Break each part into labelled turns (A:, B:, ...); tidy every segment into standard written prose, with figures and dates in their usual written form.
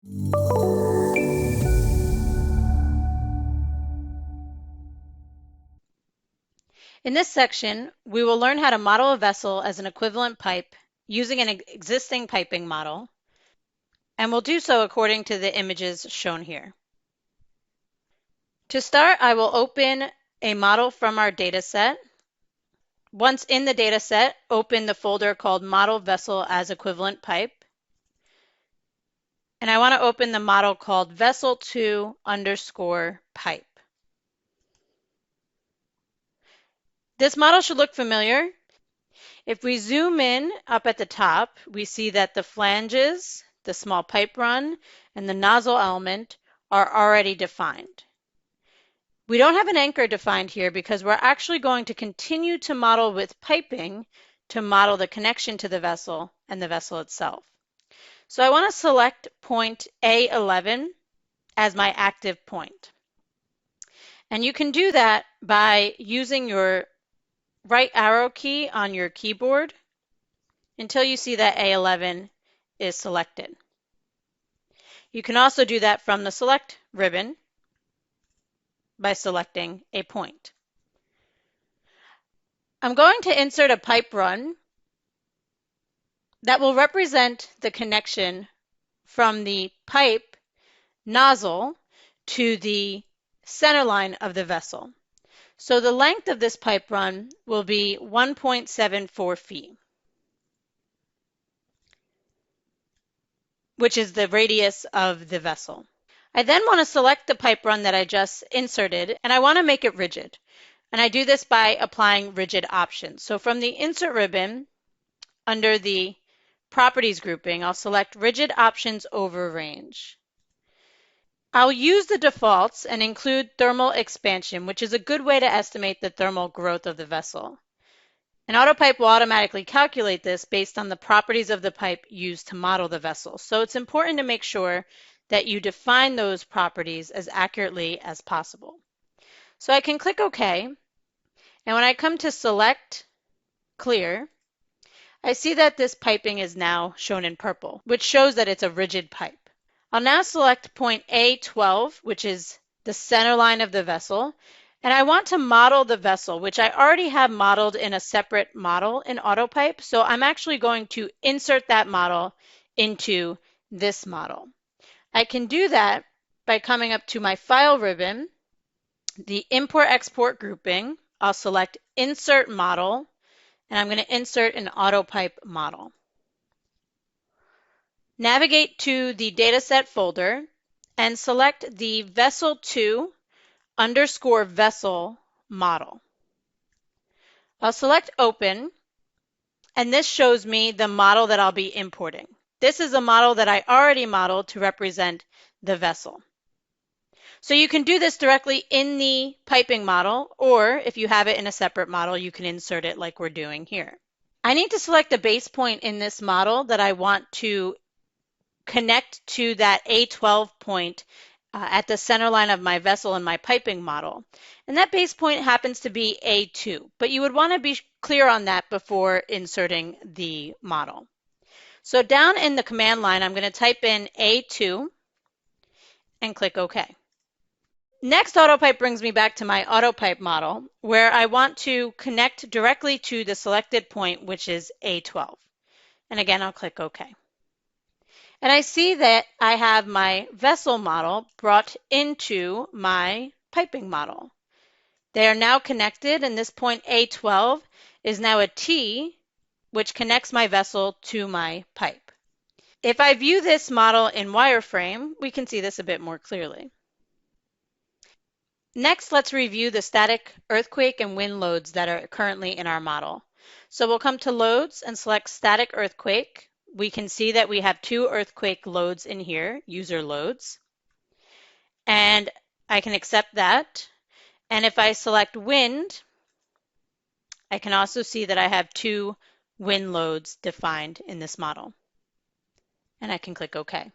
A: In this section, we will learn how to model a vessel as an equivalent pipe using an existing piping model, and we'll do so according to the images shown here. To start, I will open a model from our data set. Once in the data set, open the folder called Model Vessel as Equivalent Pipe. And I want to open the model called Vessel2_pipe. This model should look familiar. If we zoom in up at the top, we see that the flanges, the small pipe run, and the nozzle element are already defined. We don't have an anchor defined here because we're actually going to continue to model with piping to model the connection to the vessel and the vessel itself. So I want to select point A11 as my active point. And you can do that by using your right arrow key on your keyboard until you see that A11 is selected. You can also do that from the Select ribbon by selecting a point. I'm going to insert a pipe run that will represent the connection from the pipe nozzle to the center line of the vessel. So the length of this pipe run will be 1.74 feet, which is the radius of the vessel. I then want to select the pipe run that I just inserted, and I want to make it rigid. And I do this by applying rigid options. So from the Insert ribbon, under the Properties grouping, I'll select Rigid Options over Range. I'll use the defaults and include thermal expansion, which is a good way to estimate the thermal growth of the vessel. And AutoPIPE will automatically calculate this based on the properties of the pipe used to model the vessel. So it's important to make sure that you define those properties as accurately as possible. So I can click OK. And when I come to Select Clear, I see that this piping is now shown in purple, which shows that it's a rigid pipe. I'll now select point A12, which is the center line of the vessel, and I want to model the vessel, which I already have modeled in a separate model in AutoPIPE, so I'm actually going to insert that model into this model. I can do that by coming up to my File ribbon, the Import-Export grouping. I'll select Insert Model, and I'm going to insert an AutoPIPE model. Navigate to the Dataset folder and select the Vessel2_vessel model. I'll select Open, and this shows me the model that I'll be importing. This is a model that I already modeled to represent the vessel. So you can do this directly in the piping model, or if you have it in a separate model, you can insert it like we're doing here. I need to select a base point in this model that I want to connect to that A12 point at the center line of my vessel in my piping model. And that base point happens to be A2, but you would want to be clear on that before inserting the model. So down in the command line, I'm going to type in A2 and click OK. Next, AutoPIPE brings me back to my AutoPIPE model, where I want to connect directly to the selected point, which is A12. And again, I'll click OK. And I see that I have my vessel model brought into my piping model. They are now connected, and this point A12 is now a T, which connects my vessel to my pipe. If I view this model in wireframe, we can see this a bit more clearly. Next, let's review the static earthquake and wind loads that are currently in our model. So we'll come to Loads and select Static Earthquake. We can see that we have two earthquake loads in here, user loads. And I can accept that. And if I select Wind, I can also see that I have two wind loads defined in this model. And I can click OK.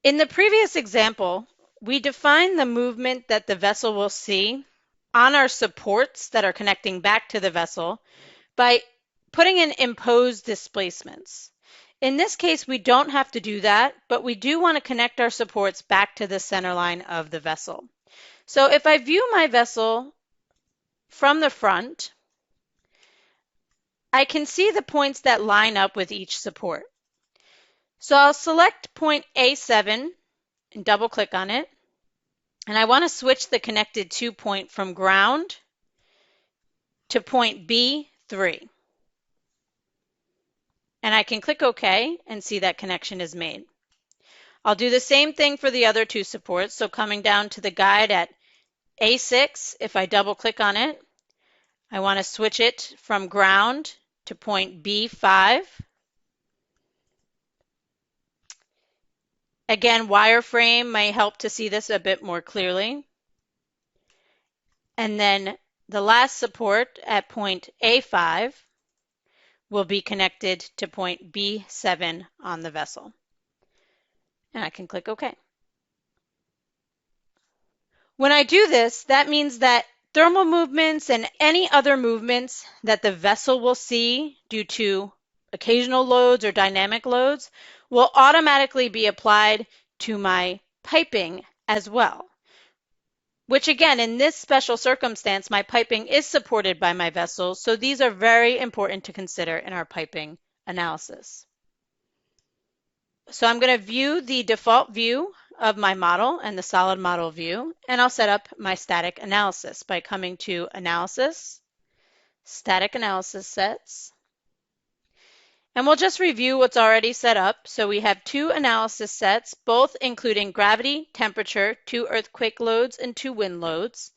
A: In the previous example, we defined the movement that the vessel will see on our supports that are connecting back to the vessel by putting in imposed displacements. In this case, we don't have to do that, but we do want to connect our supports back to the center line of the vessel. So if I view my vessel from the front, I can see the points that line up with each support. So I'll select point A7 and double click on it. And I want to switch the connected to point from ground to point B3. And I can click OK and see that connection is made. I'll do the same thing for the other two supports. So coming down to the guide at A6, if I double click on it, I want to switch it from ground to point B5. Again, wireframe may help to see this a bit more clearly. And then the last support at point A5 will be connected to point B7 on the vessel. And I can click OK. When I do this, that means that thermal movements and any other movements that the vessel will see due to occasional loads or dynamic loads will automatically be applied to my piping as well. Which again, in this special circumstance, my piping is supported by my vessel, so these are very important to consider in our piping analysis. So I'm going to view the default view of my model and the solid model view, and I'll set up my static analysis by coming to Analysis, Static Analysis Sets, and we'll just review what's already set up. So we have two analysis sets, both including gravity, temperature, 2 earthquake loads, and 2 wind loads.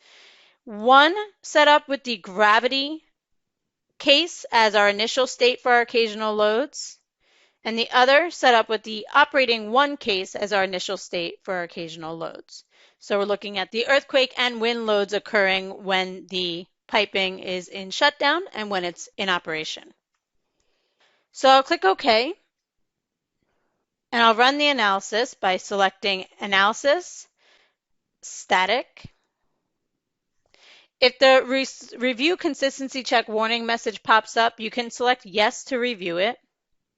A: One set up with the gravity case as our initial state for our occasional loads, and the other set up with the operating 1 case as our initial state for our occasional loads. So we're looking at the earthquake and wind loads occurring when the piping is in shutdown and when it's in operation. So I'll click OK, and I'll run the analysis by selecting Analysis, Static. If the Review Consistency Check warning message pops up, you can select Yes to review it.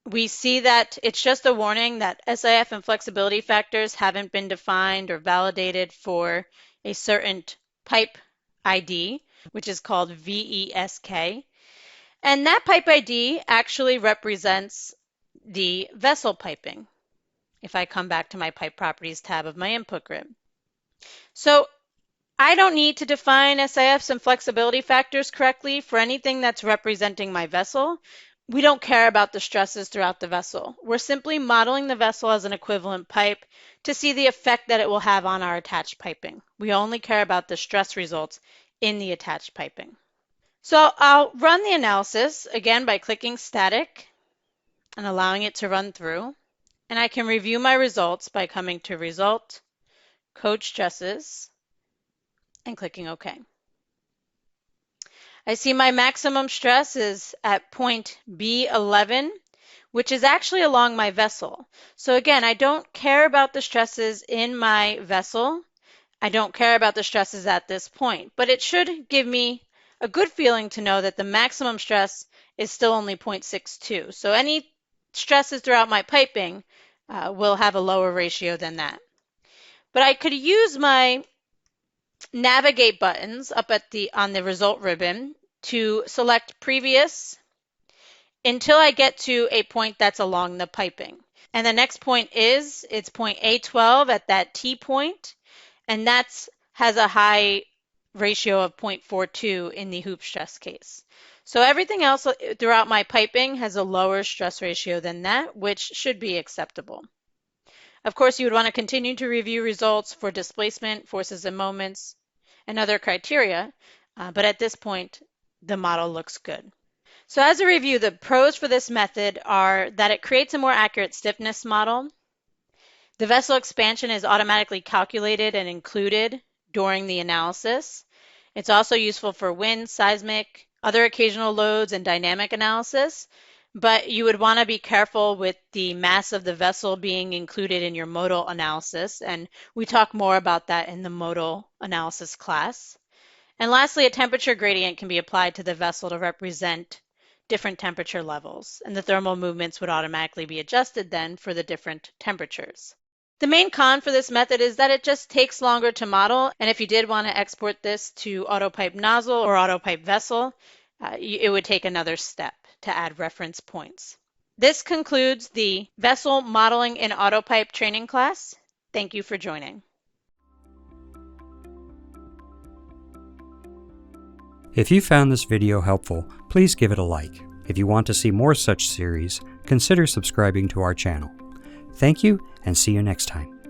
A: We see that it's just a warning that SIF and flexibility factors haven't been defined or validated for a certain pipe ID, which is called VESK. And that pipe ID actually represents the vessel piping, if I come back to my Pipe Properties tab of my input grid. So I don't need to define SIFs and flexibility factors correctly for anything that's representing my vessel. We don't care about the stresses throughout the vessel. We're simply modeling the vessel as an equivalent pipe to see the effect that it will have on our attached piping. We only care about the stress results in the attached piping. So I'll run the analysis again by clicking Static and allowing it to run through. And I can review my results by coming to Result, Code Stresses, and clicking OK. I see my maximum stress is at point B11, which is actually along my vessel. So again, I don't care about the stresses in my vessel. I don't care about the stresses at this point, but it should give me a good feeling to know that the maximum stress is still only 0.62. So any stresses throughout my piping will have a lower ratio than that. But I could use my navigate buttons up at on the result ribbon to select previous until I get to a point that's along the piping. And the next point it's point A12 at that T point, and that has a high ratio of 0.42 in the hoop stress case. So everything else throughout my piping has a lower stress ratio than that, which should be acceptable. Of course, you would want to continue to review results for displacement, forces and moments, and other criteria, but at this point, the model looks good. So as a review, the pros for this method are that it creates a more accurate stiffness model. The vessel expansion is automatically calculated and included during the analysis. It's also useful for wind, seismic, other occasional loads, and dynamic analysis. But you would want to be careful with the mass of the vessel being included in your modal analysis, and we talk more about that in the modal analysis class. And lastly, a temperature gradient can be applied to the vessel to represent different temperature levels, and the thermal movements would automatically be adjusted then for the different temperatures. The main con for this method is that it just takes longer to model, and if you did want to export this to AutoPIPE nozzle or AutoPIPE vessel, it would take another step to add reference points. This concludes the Vessel Modeling in AutoPIPE training class. Thank you for joining.
B: If you found this video helpful, please give it a like. If you want to see more such series, consider subscribing to our channel. Thank you, and see you next time.